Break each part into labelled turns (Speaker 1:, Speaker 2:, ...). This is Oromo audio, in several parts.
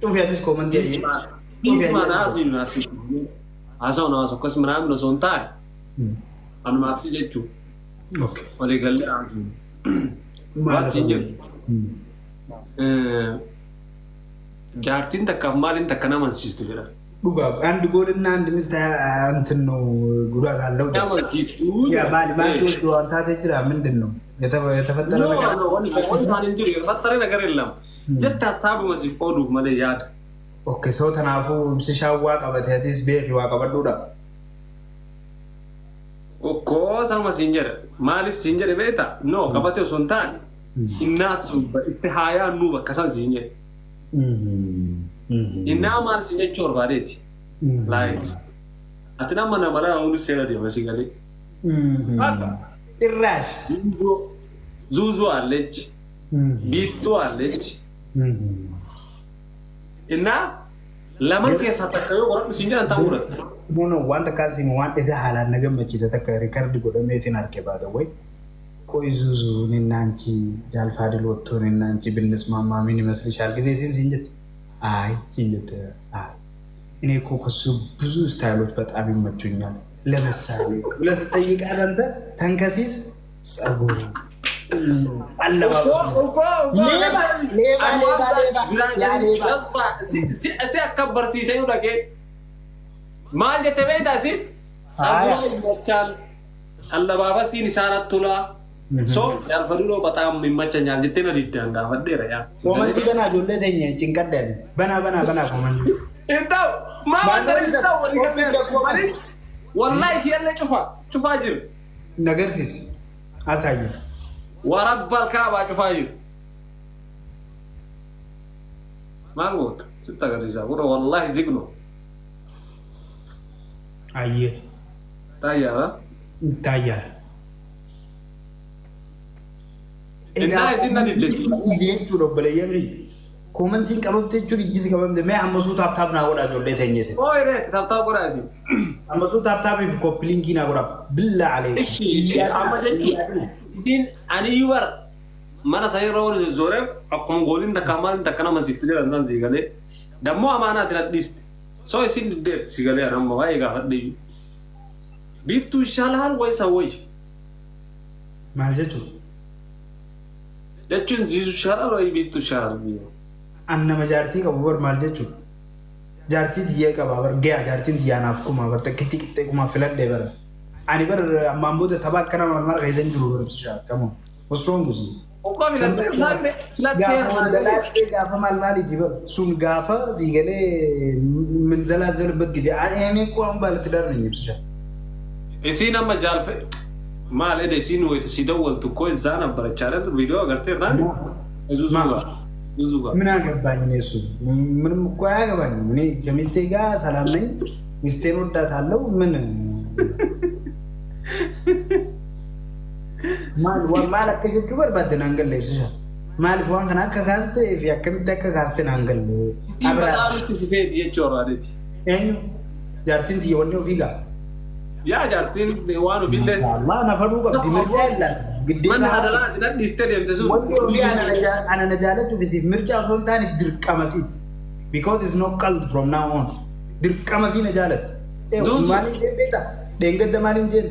Speaker 1: شوف يا ديسكو من دي
Speaker 2: اسمع ناس ينافق عسى ناس وقسم رام نسون تاع أنا ما أفسي جتو
Speaker 1: اوكي
Speaker 2: ولا قال لي عادي ما سيجن جارتين تكمل أنت كنا ما نسيت تقول
Speaker 1: دوغا عند بولنا عند مست انتنو غدا قالو
Speaker 2: يا ما نسيت
Speaker 1: يا ما كنت انت تجرا مندنو يتفتر
Speaker 2: ነገር ፈጠረ ነገር የለም just ሀሳብ መስይ ቆዱ ማለት
Speaker 1: ኦኬ ሰው ተናፉ ምስሻዋ ቀበተቲስ ቤት ዋቀበዱዳ
Speaker 2: ኦኮ ሰው መስንጀር ማሊፍ ሲንጀር ቤታ ኖ ቀበተው ሶንታን الناس اتحايا نوبه كسان ሲንጀር እና ማል ሲንጀር ቾር ባዴት ላይክ አትናማ ነመራ አሁን ሲያዲ መስይጋሊ አታ
Speaker 1: ኢራሽ
Speaker 2: ዙዙ አለች ቢፍቱ አለች እና ለምን ከሳተከዩ ወራም ሲንጀር አንታውረ
Speaker 1: ሞኖ ዋንተ ካሲን ዋን እዳ ሐላ ነገመች ዘተከ ሪከርድ ጎደሜቲን አርኬ ባደ ወይ ቆይ ዙዙ ንናንቺ ጃልፋድል ወጥቶ ንናንቺ ብንስማማ ምን ይመስልሻል ጊዜ ሲንጀት አይ ሲንጀት አይ እኔ ኮኮሱ ብዙ ስታይሎች በጣም ይመቹኛል ለምሳሌ ሁለት ጠይቃል አንተ ተንከሲስ ጸጉር አለባበሱ ሌባ ያ ሌባ
Speaker 2: እሲ አከበር ሲሰዩ ለከ ማል የተበይታ ሲ ጸጉር ይመቻል አለባበስ ሲኒሳራቱላ ሶ ያልፈሉሎ በጣም ይመቸኛል ጀቴና ዲዳንጋ ፈደረ ያ
Speaker 1: ኮመንት ገና ጆለተኛ ጭንቀደን በና ኮመንት
Speaker 2: እንታው ማንደር እንታው والله يلا شوفا جير
Speaker 1: ነገር ሲስ አሳይ
Speaker 2: ورب الكعبه شوفا جير ማልወት ተተገሪዛ ወረ والله ዝግኖ
Speaker 1: አየ ታያ
Speaker 2: እና እዚህና ልልት
Speaker 1: ይሄቱ ነው በለየሪ ኮመንቲን ቀበብተቹ ዲጂስ ቀበምደ ማ አመሱ ታብታብና ወዳ ጆለተኝስ
Speaker 2: ኦይ ሬ ታብታብ ቆራሲ
Speaker 1: አመሱ ታብታብ ኮፕሊንኪና ወራ ብላ عليه
Speaker 2: እሺ አመደጂ ዲን አኒወር ማና ሳይሮን ዞረ አቁም ጎሊን ተካማል ተከና መስፍት ገለ አንዛን ሲገለ ደሞ አማናት ለዲስ ሶ ሲን ዴት ሲገለ አረም ዋይ ጋር ፈደይ ቢፍቱ ይሻላል ወይ ሰዎች
Speaker 1: ማልጀቱ
Speaker 2: ለቹን ዚዙ ይሻላል ወይ ቢፍቱ ይሻላል ቢዮ
Speaker 1: አነ መጃርቲ ከወር ማልጀቱ ጃርቲ ይየቀባበር ገያ ጃርቲ ያናፍኩማ በርተክቲ ቅጤቁማ ፍለድ ደበረ አኒ በር አማምቦደ ተባከና ማልማር ከይዘን ጅሩ ወርብስሻ ከሞ ወስሮን ጉዚ
Speaker 2: ኦፕራሚ
Speaker 1: ለጥላጤ ጋፈ ማልማል ይጅበር ሱን ጋፈ ሲገለ ምን ዘላዘልበት ጊዜ እኔ እኮ አሁን ባለ ትዳር ነኝ ይብስሻ
Speaker 2: እሲና መጃልፈ ማል እደ ሲኑ ወይ ሲደወልቱ እኮ እዛ ነበረች አይደል ቪዲዮ አገርተና ዙዙጋ
Speaker 1: ምን አገባኝ እኔ እሱ ምንም እኮ አያገባኝ እኔ ከሚስቴ ጋር ሰላም ነኝ ሚስቴን ወዳታለሁ ምን ማል አከጀቹ በርባደን አንገል ለይስሻ ማል ፎን ከና ከጋስተ ያከምተ ከጋርተን አንገል
Speaker 2: አብራ ሲፌት የቾራለች
Speaker 1: እኝ ጃርቲን ትየወኔው ፊጋ
Speaker 2: ያ ጃርቲን ዋኑ ቢለ
Speaker 1: አላህ ነፈሩ ቀብዚ ምርጫ ይላል ግዴታ
Speaker 2: ማን ሀደላ ዲዳ ስቴዲየም ተሱ
Speaker 1: ወንዶ አና ነጃለቹ ቢሲ ምርጫ ሶንታን ድርቀመሲ because it's not called from now on ድርቀመሲ ነጃለት ማን ቤታ ደንገደ ማን ጀን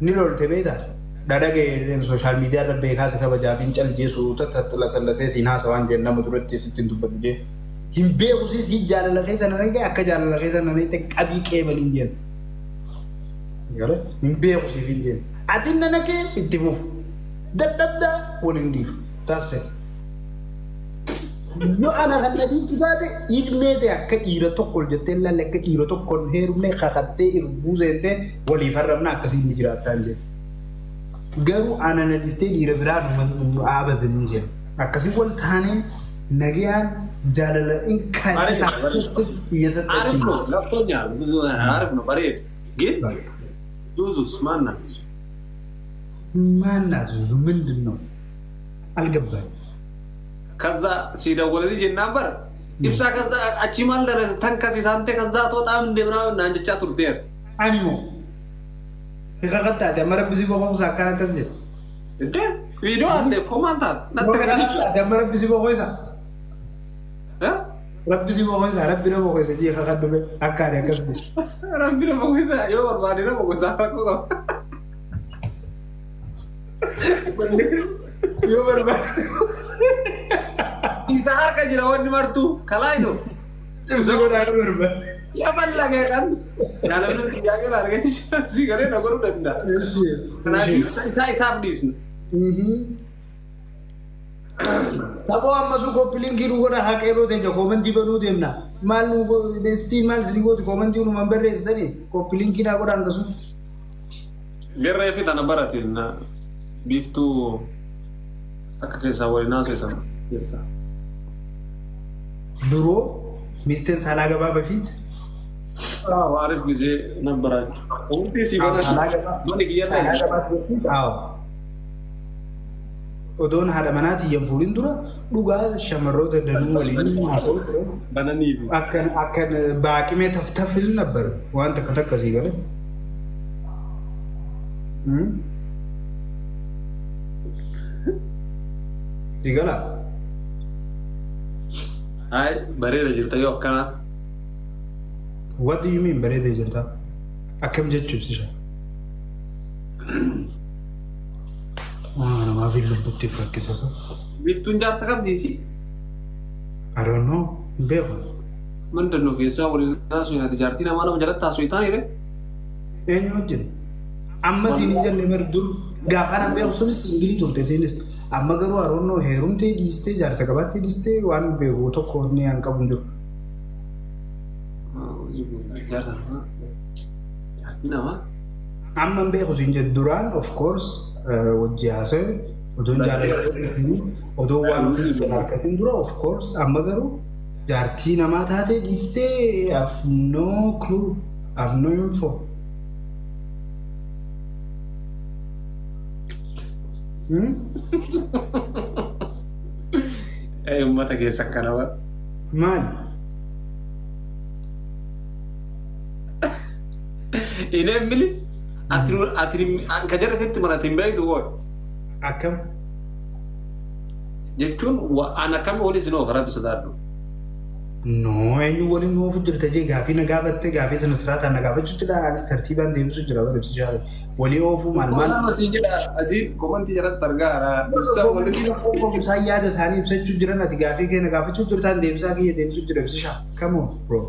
Speaker 1: ኒሎልተ ቤታ ዳዳገ ሶሻል ሚዲያ ረበ ካስ ከበጃ ፊንጨል ጄሱ ተተለሰለሰ ሲና ሰዋን ጀና ሙድረት ሲትንቱ በጀ ሂምቤ ኡሲ ሲጃለ ለከሰነ ነገ አከጃለ ለከሰነ ነይተ ቀቢ ቀበል እንጀን ያለ ሂምቤ ኡሲ ፊንጀን አትነነከ ኢትፉ ደደብዳ ወንንዲፍ ታሰ yo ana kanadif tudade idmete akka ira tokkol jetella lekka ira tokkol herumne khakatte irbuzente wali farramna akkasi mijiratan je garu ana nadiste ira birar abadin je akkasi wal thane nagiyan jalala in kai sakses yesattachi
Speaker 2: arif no laptonya ብዙ arif no bare ግን ዙዙስ
Speaker 1: ማናት ዙዙ ምንድነው አልገባኝ
Speaker 2: ከዛ ሲደውልልኝ ነበር ይብሳ ከዛ አቺማል ደረ ተንከሲ ሳንተ ከዛ ተወጣም እንደምናው አንጀቻ ቱርቴር
Speaker 1: አኒሞ ይከከታ ደመረ ብዙ በሆሳ ካራከስ
Speaker 2: እንደ ቪዲዮ አለ ኮማንታት
Speaker 1: ደመረ ብዙ በሆሳ Rabbi si boqoisa rabbi na boqoisa jee kakaddume akkaani akkasii.
Speaker 2: Rabbi nama gosa yoo barbaade nama gosa rakkoo qaba.
Speaker 1: Yoo barbaade.
Speaker 2: Isa harka jira wanni martuu kalaa hidhu.
Speaker 1: Ibsi godhaan barbaade.
Speaker 2: Yaa bal'aa kan naannoo xiyyaaqee argachuu si galee na godhuu danda'a. Kanaaf isaaf dhiisnu.
Speaker 1: Tapoo ammasuu koppiliinkii nu godha haqeeroo ta'e koomantii banuu deemna. Maal nu bestii maal sini gootu koomantii nu man barreessitanii koppiliinkii naa godha hangasu.
Speaker 2: Garee fi tana baratiin biiftuu akka keessaa waliin haasoftan.
Speaker 1: Duroo misteen saalaa gabaabaa fiiti.
Speaker 2: Arif gisee nan baraachuu. Wanti si godha.
Speaker 1: Saalaa gabaabaa fiiti. Odoon haadha manaati iyyan fuudhin dura dhugaa shamarroota danuu waliin haasa'u ture.
Speaker 2: Bananiifi.
Speaker 1: Akkan baaqimee taftafil nabbar waan takka takkasii gale. Si gala?
Speaker 2: Ay, bareeda jirta yoo akkana.
Speaker 1: What do you mean bareeda jirta? Akkam jechuu ibsisha? Namaaf hin lubbutti fakkisasa.
Speaker 2: Biiftuun jaarsa qabdiisi.
Speaker 1: I don't know. Beeku.
Speaker 2: Mandannoo keessaa waliin haasofin ati jaartii namaa nama jalatti haasofii taanire.
Speaker 1: Eenyu wajjin? Amma siin hin jenne mar dur gaafaan an beeku sunis ingilii turte siinis. Amma garuu haroonnoo heerumtee dhiistee jaarsa qabattee dhiistee waan beeku tokko inni aan qabu hin jiru.
Speaker 2: Jaarsa namaa. Jaartii namaa.
Speaker 1: Amma hin beeku siin jedhu duraan of course wajji haasa'e odoon jaallatanii odoon waan ofii harkatiin dura of course amma garuu jaartii namaa taatee dhiistee have no clue have no info.
Speaker 2: Uummata keessa akkana waan.
Speaker 1: Maali?
Speaker 2: Inni emmili ati ka jarrasitti maratiin beektu woon.
Speaker 1: Akkam?
Speaker 2: Jechuun an akkam olis noo rabbisa daadhu.
Speaker 1: No, eenyu waliin oofu jirta jee gaafii na gaafatte gaafii sana siraataan na gaafachuu jira anis tartiibaan deebisuu jira barreessi jaala. Walii oofu maal maal?
Speaker 2: Asii jedha asii komantii jalatti argaara.
Speaker 1: Isaan yaada isaanii ibsachuu jiran ati gaafii kee na gaafachuu jirtaan deebisaa kiyya deebisuu jira ibsishaa. Come on bro.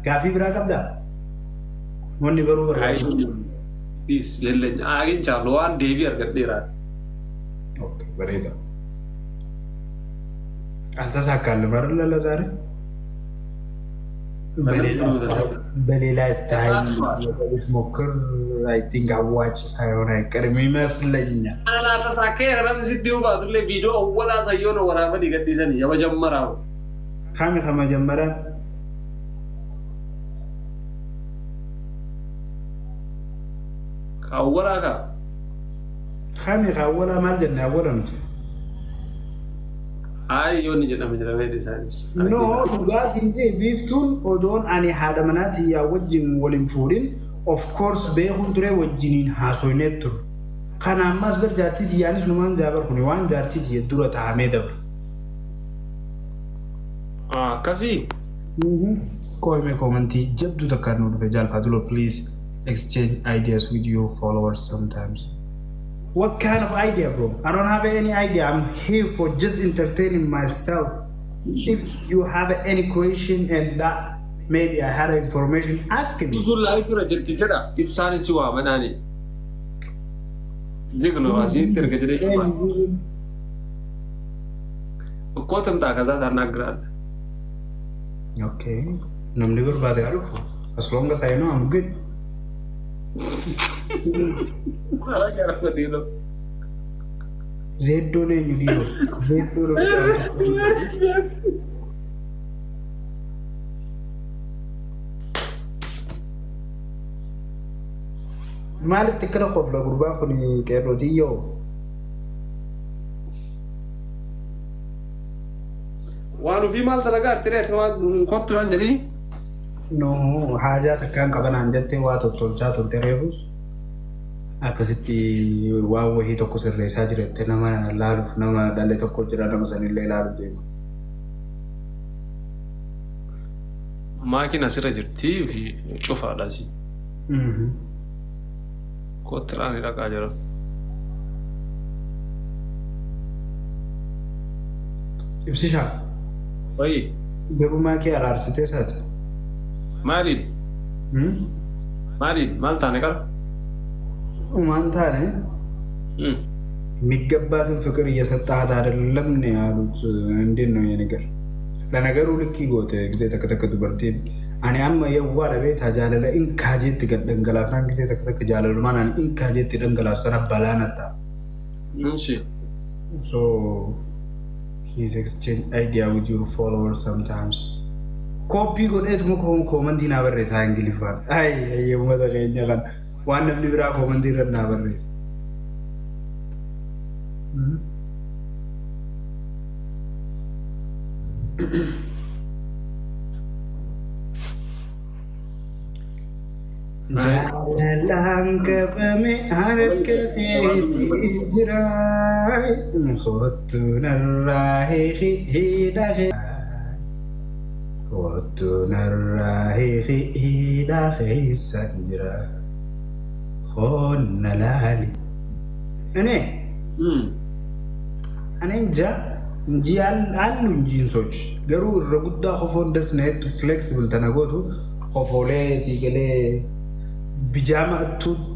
Speaker 1: Gaafii biraa qabdaa? Wanni baruu barbaadu.
Speaker 2: Please yelleen aagin caalu waan deebii argadheera.
Speaker 1: Okay, bareeda. Altas akkaan bara lala zaare? በሌላ ስታይል ብትሞክር አይ ቲንክ አዋጭ ሳይሆን አይቀርም ይመስለኛል።
Speaker 2: አላተሳከ ረምሲዲው ባትለ ቪዲዮ ወላ ሰዮ ነው ወራፈ ዲገዲሰን የመጀመሪያው
Speaker 1: ከመጀመሪያ
Speaker 2: ካወራ
Speaker 1: ካወራ ማለት ነው ያወራ ነው
Speaker 2: Ay, yoon ni jedhama jedhamee isaanis.
Speaker 1: No, dhugaa siin jee biiftuun odoon ani haadha manaatti yaa wajjin waliin fuudhin of course beekuun ture wajjiniin haasoynee ture. Kana ammas bar jaartii tiyyaanis numaan jaabar kuni waan jaartii tiyya dura taa'amee dabre.
Speaker 2: Akkasii?
Speaker 1: Qo'ime komantii jabduu takkaan nu dhufe jaalfatuloo please exchange ideas with your followers sometimes. What kind of idea, bro? I don't have any idea. I'm here for just entertaining myself. If you have any question and that maybe I had information, ask me.
Speaker 2: Tuzul life rajati jada ibsani siwa manani. Ziglo asin terga jade kiba. Kotam ta kaza tarnagrad.
Speaker 1: Okay. Namni berbada alufu. As long as I know I'm good.
Speaker 2: Malah cara begitu.
Speaker 1: Zedo ne nyudio. Zedo ne. Maal tikra khof la gurbaan kun qeerroti yoo.
Speaker 2: Waan ofii maal dalagaa artireet waan kottu waan jedhini.
Speaker 1: No, haajaa takkaan qabanaan jettee waa tottolchaa turte reefus akkasitti waan wahii tokko sirreessaa jirette nama laaluuf nama dhalle tokko jira nama sanillee laaluuf deema.
Speaker 2: Maakina asirra jirti fi cufaadha si. Kottiraan dhaqaa jira.
Speaker 1: Ibsishaa.
Speaker 2: Wayii.
Speaker 1: Garuu maakii araarsitee isaati.
Speaker 2: Maaliin? Maaliin? Maal taane qara?
Speaker 1: Waan taane የሚገባትን ፍቅር እየሰጣት አይደለም ነው ያሉት። እንዴት ነው የነገር? ለነገሩ ልክ ይጎት ጊዜ ተከተከቱ በርቲን አኔ አማ የዋ ለቤት አጃለለ ኢንካጄት ገደንገላፍና ጊዜ ተከተከ ጃለሉ ማናን ኢንካጄት ደንገላስ ተነባላነታ
Speaker 2: እሺ
Speaker 1: so he's exchange idea with your followers sometimes copy ጎዴት ሙኮን ኮመንቲና በሬታ እንግሊፋን አይ የሞተገኛ ጋር ዋንም ሊብራ ኮመንቲ ረና በሬት Jalan kebame harke jirai khotun arrahi hidahi khotun arrahi hidahi sanjira khon nalali ane ja jial alu jinsoch garu ragudda khofon des net flexible tanagotu khofole sigele bijama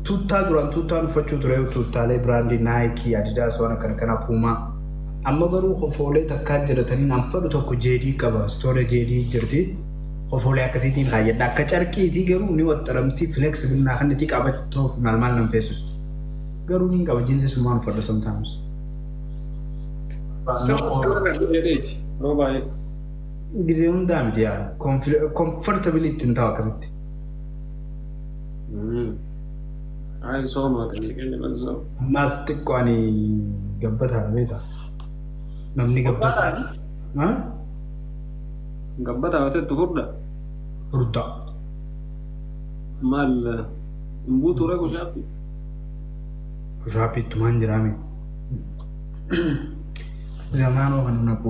Speaker 1: tutta duran tutta faccio tureu tutta le brandi Nike Adidas wana kana Puma amma garu khofole takajjira tanin anfadu tokko JD qaba store JD jirti khofole akasitin khayda ka carqi ti garu ni wattaramti flexible na khanti qabatto normal nan pesus garu ni qaba jinsi suman for sometimes ጊዜውን ዳምት ያ ኮምፎርታቢሊቲ እንታወቀስት
Speaker 2: አይ ሶ ነው ተሊቀኝ በዛው
Speaker 1: ማስጥቋኒ ገበታ ቤታ ነምኒ ገበታ
Speaker 2: ገበታ ወተ ትፉርዳ
Speaker 1: ሩታ
Speaker 2: ማል እንቡቱ ረጎ ሻፒ
Speaker 1: ቱማን ጅራሚ ዘማኑ ሆነቁ